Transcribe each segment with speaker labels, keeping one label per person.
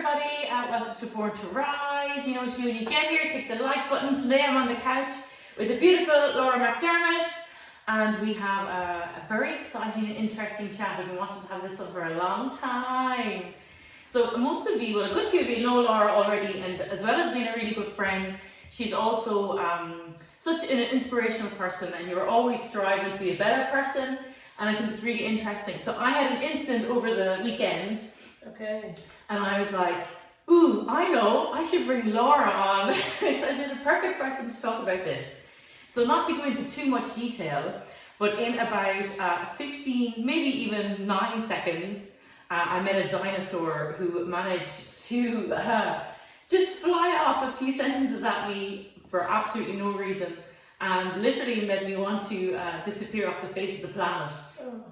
Speaker 1: everybody, welcome to Born to Rise. You know what you do when you get here, click the like button. Today I'm on the couch with the beautiful Laura McDermott, and we have a very exciting and interesting chat. I've been wanting to have this one for a long time. So most of you, well, a good few of you know Laura already, and as well as being a really good friend, she's also such an inspirational person, and you're always striving to be a better person, and I think it's really interesting. So I had an instant over the weekend.
Speaker 2: Okay.
Speaker 1: And I was like, ooh, I know, I should bring Laura on because you're the perfect person to talk about this. So not to go into too much detail, but in about 15, maybe even 9 seconds, I met a dinosaur who managed to just fly off a few sentences at me for absolutely no reason, and literally made me want to disappear off the face of the planet.
Speaker 2: Oh.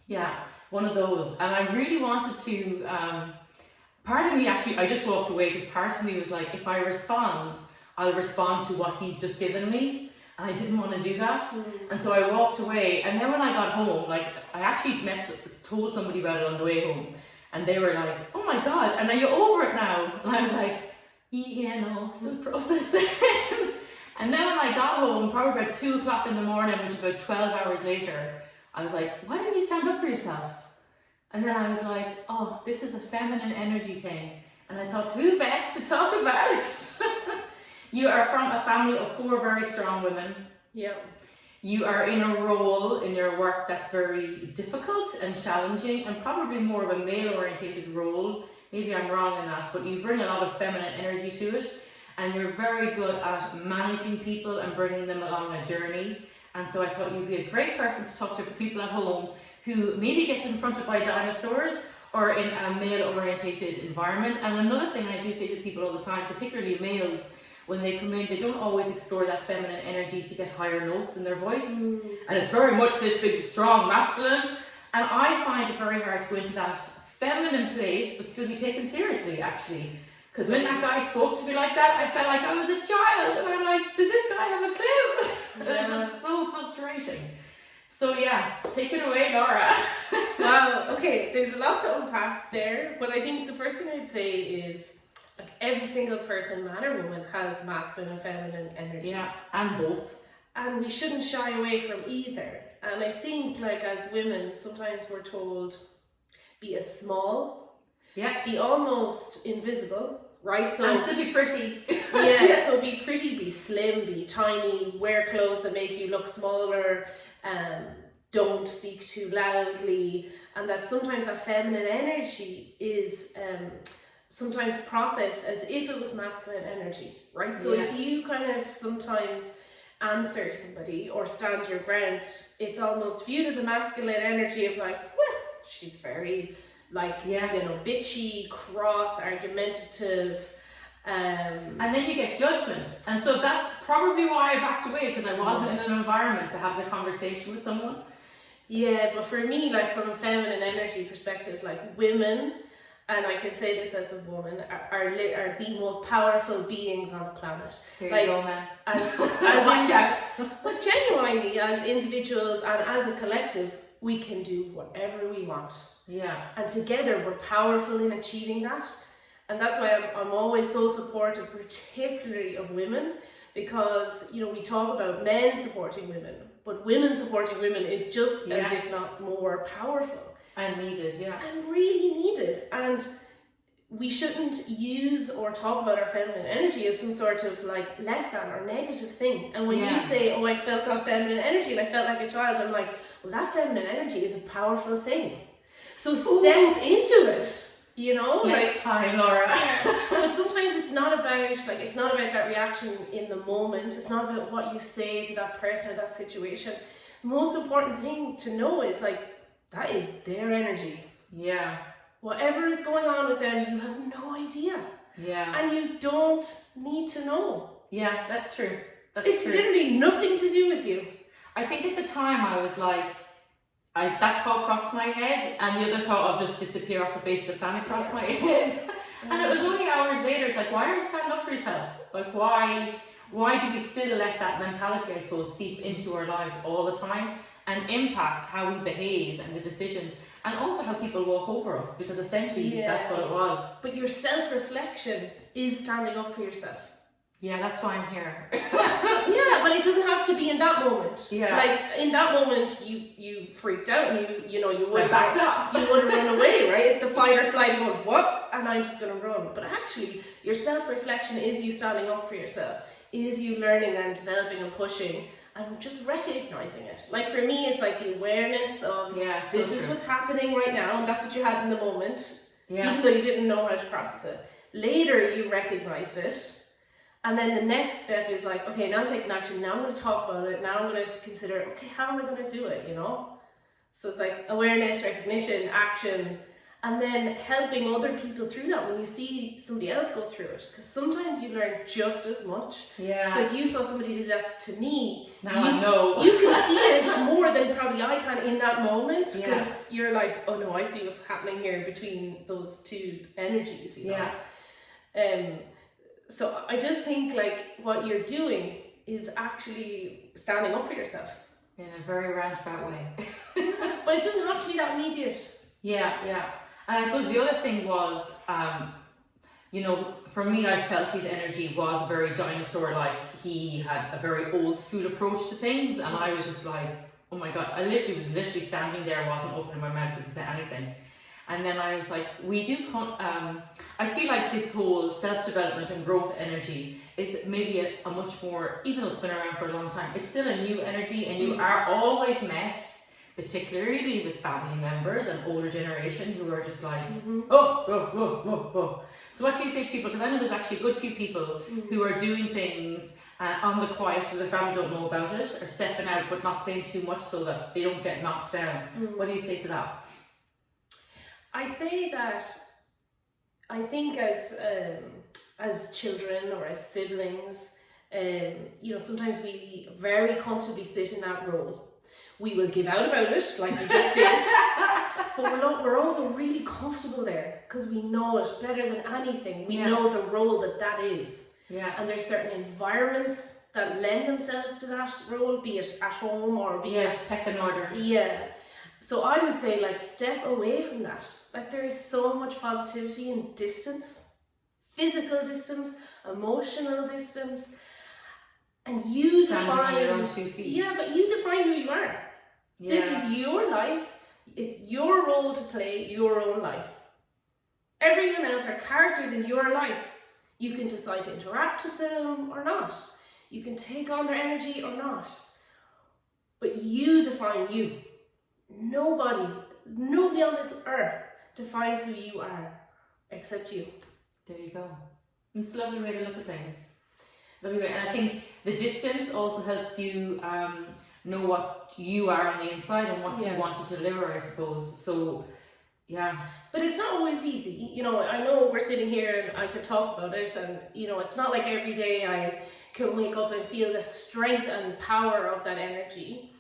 Speaker 1: Yeah, one of those. And I really wanted to, part of me actually, I just walked away because part of me was like, if I respond, I'll respond to what he's just given me. And I didn't want to do that. And so I walked away. And then when I got home, like, I actually told somebody about it on the way home. And they were like, oh my God, and are you over it now? And I was like, yeah, no, still processing. And then when I got home, probably about 2 o'clock in the morning, which is about 12 hours later, I was like, why didn't you stand up for yourself? And then I was like, oh, this is a feminine energy thing. And I thought, who best to talk about? You are from a family of 4 very strong women.
Speaker 2: Yep.
Speaker 1: You are in a role in your work that's very difficult and challenging, and probably more of a male-orientated role. Maybe I'm wrong in that, but you bring a lot of feminine energy to it. And you're very good at managing people and bringing them along a journey. And so I thought you'd be a great person to talk to for people at home who maybe get confronted by dinosaurs or in a male-orientated environment. And another thing I do say to people all the time, particularly males, when they come in, they don't always explore that feminine energy to get higher notes in their voice. And it's very much this big, strong, masculine. And I find it very hard to go into that feminine place, but still be taken seriously, actually. Because when that guy spoke to me like that, I felt like I was a child. And I'm like, does this guy have a clue? Yeah. It's just so frustrating. So yeah, take it away, Laura.
Speaker 2: Wow, okay, there's a lot to unpack there, but I think the first thing I'd say is, like, every single person, man or woman, has masculine and feminine energy.
Speaker 1: Yeah, and both.
Speaker 2: And we shouldn't shy away from either. And I think, like, as women, sometimes we're told, be as small, be almost invisible, right? So
Speaker 1: and still be pretty.
Speaker 2: Yeah, so be pretty, be slim, be tiny, wear clothes that make you look smaller, don't speak too loudly, and that sometimes that feminine energy is sometimes processed as if it was masculine energy, right? So if you kind of sometimes answer somebody or stand your ground, it's almost viewed as a masculine energy of like, well, she's very like, you know, bitchy, cross, argumentative.
Speaker 1: And then you get judgment. And so that's probably why I backed away, because I wasn't in an environment to have the conversation with someone.
Speaker 2: Yeah, but for me, like, from a feminine energy perspective, like, women, and I can say this as a woman, are the most powerful beings on the planet.
Speaker 1: There
Speaker 2: like,
Speaker 1: you go, man.
Speaker 2: But genuinely, as individuals and as a collective, we can do whatever we want.
Speaker 1: Yeah.
Speaker 2: And together, we're powerful in achieving that. And that's why I'm always so supportive, particularly of women, because, you know, we talk about men supporting women, but women supporting women is just as if not more powerful.
Speaker 1: And needed,
Speaker 2: And really needed. And we shouldn't use or talk about our feminine energy as some sort of like less than or negative thing. And when you say, oh, I felt that feminine energy and I felt like a child, I'm like, well, that feminine energy is a powerful thing. So step into it. You know,
Speaker 1: next time, Laura.
Speaker 2: But sometimes it's not about that reaction in the moment. It's not about what you say to that person or that situation. The most important thing to know is, like, that is their energy.
Speaker 1: Yeah.
Speaker 2: Whatever is going on with them, you have no idea.
Speaker 1: Yeah.
Speaker 2: And you don't need to know.
Speaker 1: Yeah, that's true.
Speaker 2: It's literally nothing to do with you.
Speaker 1: I think at the time I was like, that thought crossed my head, and the other thought of just disappear off the face of the planet crossed my head. And it was only hours later, it's like, why aren't you standing up for yourself? Like, why do we still let that mentality, I suppose, seep into our lives all the time and impact how we behave and the decisions? and also how people walk over us, because essentially that's what it was.
Speaker 2: But your self-reflection is standing up for yourself.
Speaker 1: Yeah, that's why I'm here.
Speaker 2: Yeah, but it doesn't have to be in that moment.
Speaker 1: Yeah.
Speaker 2: Like in that moment, you freaked out, and you would
Speaker 1: backed up.
Speaker 2: You would have run away, right? It's the fight or flight. You go, what? And I'm just gonna run. But actually, your self-reflection is you standing up for yourself. Is you learning and developing and pushing and just recognizing it. Like for me, it's like the awareness of this is what's happening right now, and that's what you had in the moment. Yeah. Even though you didn't know how to process it. Later, you recognized it. And then the next step is like, okay, now I'm taking action. Now I'm going to talk about it. Now I'm going to consider, okay, how am I going to do it, you know? So it's like awareness, recognition, action, and then helping other people through that when you see somebody else go through it. Because sometimes you learn just as much. Yeah. So if you saw somebody do that to me,
Speaker 1: now I know.
Speaker 2: You can see it more than probably I can in that moment. Because you're like, oh no, I see what's happening here between those two energies, you know? Yeah. So I just think like what you're doing is actually standing up for yourself.
Speaker 1: In a very roundabout way.
Speaker 2: But it doesn't have to be that immediate.
Speaker 1: Yeah. And I suppose the other thing was, you know, for me, I felt his energy was very dinosaur-like. He had a very old school approach to things, and I was just like, oh my God, I was standing there, wasn't opening my mouth, didn't say anything. And then I was like, I feel like this whole self-development and growth energy is maybe a much more, even though it's been around for a long time, it's still a new energy, and you are always met, particularly with family members and older generation who are just like, oh. So what do you say to people? Because I know there's actually a good few people who are doing things on the quiet so their family don't know about it, or stepping out but not saying too much so that they don't get knocked down. What do you say to that?
Speaker 2: I say that I think as children or as siblings, you know, sometimes we very comfortably sit in that role. We will give out about it, like we just did, but we're also really comfortable there because we know it better than anything. We know the role that is. Yeah. And there's certain environments that lend themselves to that role, be it at home or be it
Speaker 1: pecking order.
Speaker 2: Yeah. So I would say, like, step away from that. Like, there is so much positivity in distance, physical distance, emotional distance, and you
Speaker 1: standing
Speaker 2: define
Speaker 1: on your own 2 feet.
Speaker 2: Yeah, but you define who you are. Yeah. This is your life. It's your role to play your own life. Everyone else are characters in your life. You can decide to interact with them or not. You can take on their energy or not. But you define you. Nobody on this earth defines who you are except you.
Speaker 1: There you go. It's a lovely way to look at things. It's a lovely way. And I think the distance also helps you know what you are on the inside and what you want to deliver, I suppose. So, yeah.
Speaker 2: But it's not always easy. You know, I know we're sitting here and I could talk about it, and, you know, it's not like every day I can wake up and feel the strength and power of that energy.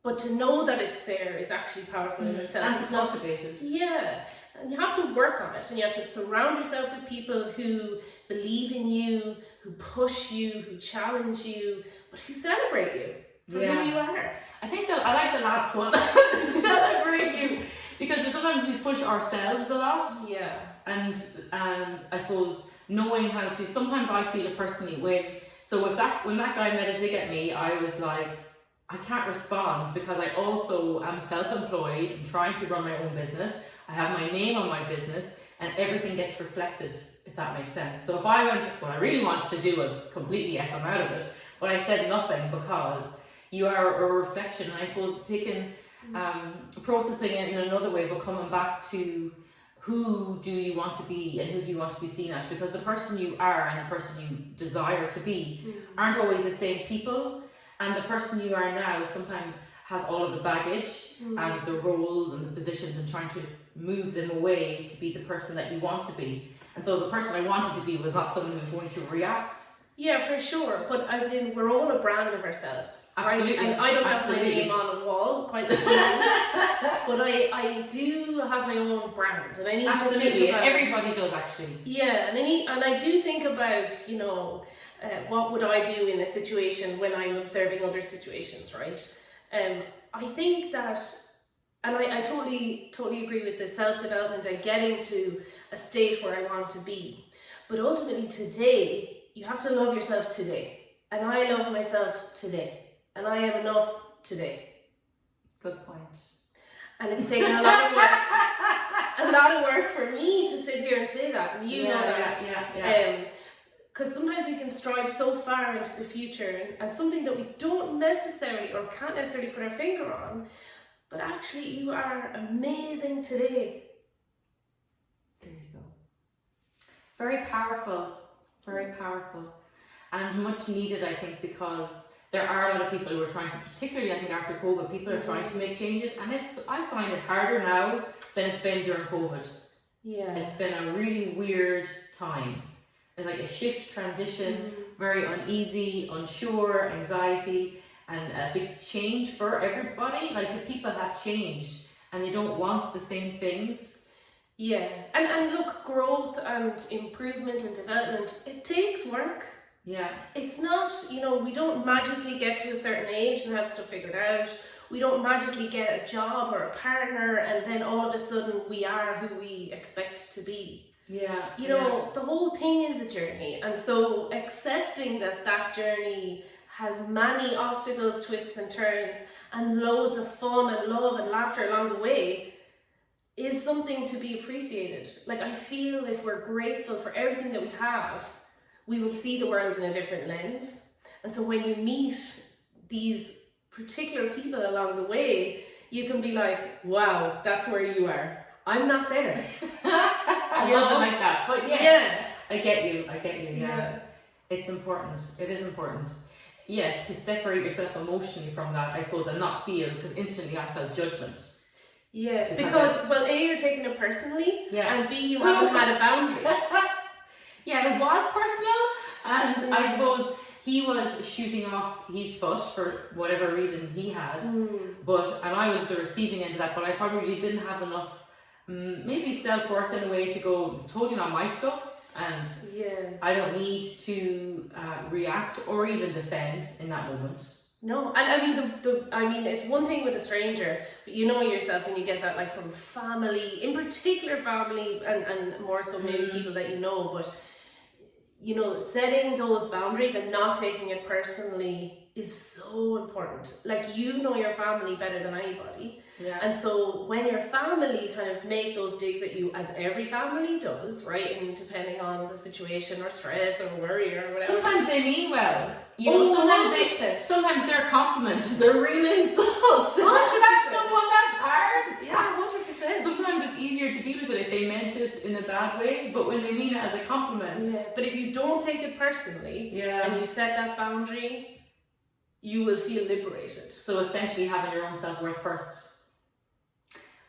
Speaker 2: But to know that it's there is actually powerful in itself.
Speaker 1: And to cultivate it.
Speaker 2: Yeah. And you have to work on it, and you have to surround yourself with people who believe in you, who push you, who challenge you, but who celebrate you for who you are.
Speaker 1: I think that I like the last one. Celebrate you. Because sometimes we push ourselves a lot. Yeah. And I suppose knowing how to, sometimes I feel it personally when that guy made a dig at me, I was like, I can't respond because I also am self-employed and trying to run my own business. I have my name on my business and everything gets reflected, if that makes sense. So if what I really wanted to do was completely F him out of it, but I said nothing because you are a reflection. And I suppose processing it in another way, but coming back to who do you want to be and who do you want to be seen as, because the person you are and the person you desire to be aren't always the same people. And the person you are now sometimes has all of the baggage and the roles and the positions, and trying to move them away to be the person that you want to be. And so the person I wanted to be was not someone who was going to react. Yeah, for sure. But as in, we're all a brand of ourselves. Absolutely. Right? And I don't have my name on a wall, quite like you. But I do have my own brand. And I need to think about... Everybody does, actually.
Speaker 2: Yeah, and I do think about, you know, what would I do in a situation when I'm observing other situations, right? I think that And I totally agree with the self-development and getting to a state where I want to be. But ultimately today, you have to love yourself today. And I love myself today. And I am enough today.
Speaker 1: Good point.
Speaker 2: And it's taken a lot of work. A lot of work for me to sit here and say that. And you know that.
Speaker 1: Yeah.
Speaker 2: Because sometimes we can strive so far into the future and something that we don't necessarily or can't necessarily put our finger on, but actually you are amazing today.
Speaker 1: There you go. Very powerful, and much needed, I think, because there are a lot of people who are trying to, particularly I think after COVID, people are trying to make changes, and I find it harder now than it's been during COVID.
Speaker 2: Yeah.
Speaker 1: It's been a really weird time. It's like a shift, transition, very uneasy, unsure, anxiety, and a big change for everybody. Like the people have changed and they don't want the same things.
Speaker 2: Yeah, and look, growth and improvement and development, it takes work.
Speaker 1: Yeah.
Speaker 2: It's not, we don't magically get to a certain age and have stuff figured out. We don't magically get a job or a partner and then all of a sudden we are who we expect to be.
Speaker 1: Yeah.
Speaker 2: The whole thing is a journey, and so accepting that journey has many obstacles, twists and turns, and loads of fun and love and laughter along the way is something to be appreciated. Like, I feel if we're grateful for everything that we have, we will see the world in a different lens. And so when you meet these particular people along the way, you can be like, wow, that's where you are. I'm not there.
Speaker 1: I love it like that. But yes, yeah. I get you, yeah. It's important. It is important. Yeah, to separate yourself emotionally from that, I suppose, and not feel, because instantly I felt judgment.
Speaker 2: Yeah, because well, A, you're taking it personally, and B, you haven't had a boundary.
Speaker 1: Yeah, it was personal, and I suppose he was shooting off his foot for whatever reason he had, and I was the receiving end of that, but I probably didn't have enough maybe self-worth in a way to go, it's totally not my stuff, and I don't need to react or even defend in that moment.
Speaker 2: No, and I mean it's one thing with a stranger, but you know yourself when you get that, like, from family, in particular family, and more so maybe people that you know, but setting those boundaries and not taking it personally is so important. Like, you know your family better than anybody. Yeah. And so when your family kind of make those digs at you, as every family does, right? And depending on the situation or stress or worry or whatever.
Speaker 1: Sometimes they mean well. Sometimes their compliment is a real insult. 100%. That's the one that's hard.
Speaker 2: Yeah, 100%.
Speaker 1: Sometimes it's easier to deal with it if they meant it in a bad way, but when they mean it as a compliment.
Speaker 2: Yeah. But if you don't take it personally, and you set that boundary, you will feel liberated.
Speaker 1: So essentially having your own self-worth first.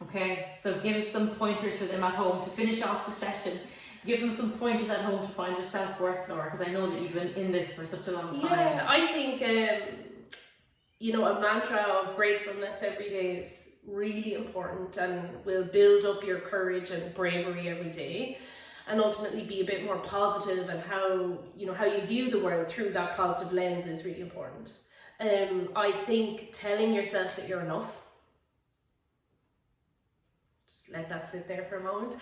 Speaker 1: Okay, so give us some pointers for them at home to finish off the session. Give them some pointers at home to find your self-worth, Laura, because I know that you've been in this for such a long time.
Speaker 2: Yeah, I think, a mantra of gratefulness every day is really important and will build up your courage and bravery every day, and ultimately be a bit more positive, and how you view the world through that positive lens is really important. I think telling yourself that you're enough, let that sit there for a moment,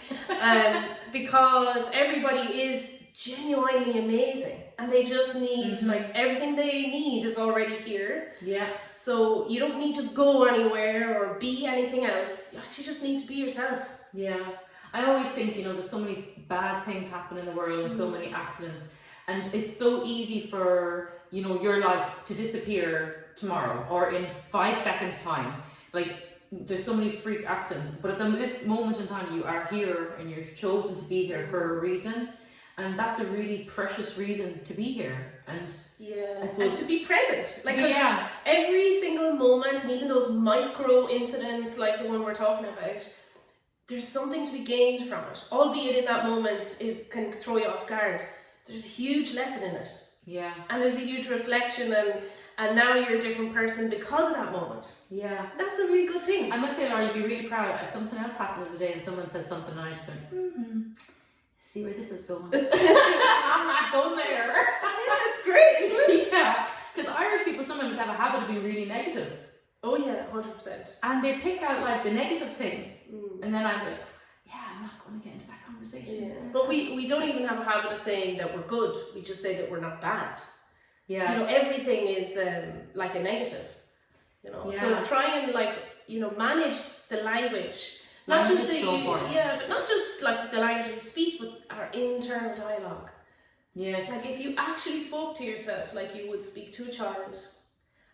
Speaker 2: because everybody is genuinely amazing and they just need like everything they need is already here. Yeah. So you don't need to go anywhere or be anything else. You actually just need to be yourself.
Speaker 1: Yeah. I always think, there's so many bad things happen in the world and so many accidents, and it's so easy for, your life to disappear tomorrow or in 5 seconds time. Like, there's so many freak accidents, but at this moment in time you are here and you're chosen to be here for a reason, and that's a really precious reason to be here. And
Speaker 2: and to be present, every single moment, and even those micro incidents like the one we're talking about, there's something to be gained from it, albeit in that moment it can throw you off guard. There's a huge lesson in it, and there's a huge reflection, and now you're a different person because of that moment. Yeah. That's a really good thing.
Speaker 1: I must say, Laura, you'd be really proud. Something else happened the other day and someone said something and I just went, see where this is going. I'm not going there.
Speaker 2: Yeah, it's great.
Speaker 1: Yeah. Because Irish people sometimes have a habit of being really negative.
Speaker 2: Oh yeah, 100%.
Speaker 1: And they pick out like the negative things. And then I was like, yeah, I'm not going to get into that conversation.
Speaker 2: Yeah. But we don't even have a habit of saying that we're good. We just say that we're not bad.
Speaker 1: Yeah.
Speaker 2: You know, everything is like a negative. You know, so try and like, you know, manage the language. Not
Speaker 1: Language
Speaker 2: just
Speaker 1: is
Speaker 2: that
Speaker 1: so
Speaker 2: you,
Speaker 1: important.
Speaker 2: yeah, but not just like the language we speak, but our internal dialogue.
Speaker 1: Yes.
Speaker 2: Like if you actually spoke to yourself like you would speak to a child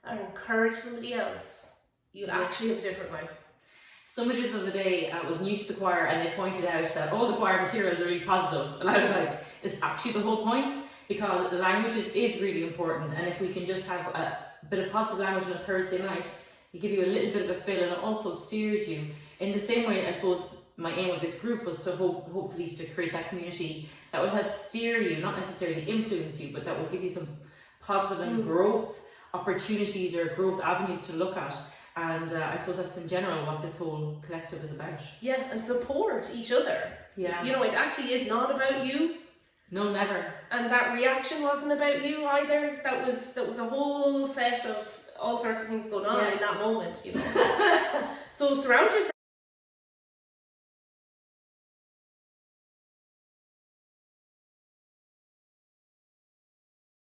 Speaker 2: or encourage somebody else, you'd actually have a different life.
Speaker 1: Somebody the other day was new to the choir and they pointed out that all the choir materials are really positive. And I was like, it's actually the whole point, because language is really important. And if we can just have a bit of positive language on a Thursday night, you give you a little bit of a fill, and it also steers you. In the same way, I suppose my aim of this group was to hopefully to create that community that will help steer you, not necessarily influence you, but that will give you some positive and growth opportunities or growth avenues to look at. And I suppose that's in general what this whole collective is about.
Speaker 2: Yeah, and support each other.
Speaker 1: Yeah.
Speaker 2: You know, it actually is not about you.
Speaker 1: No, never.
Speaker 2: And that reaction wasn't about you either. That was a whole set of all sorts of things going on in that moment, you know. So surround yourself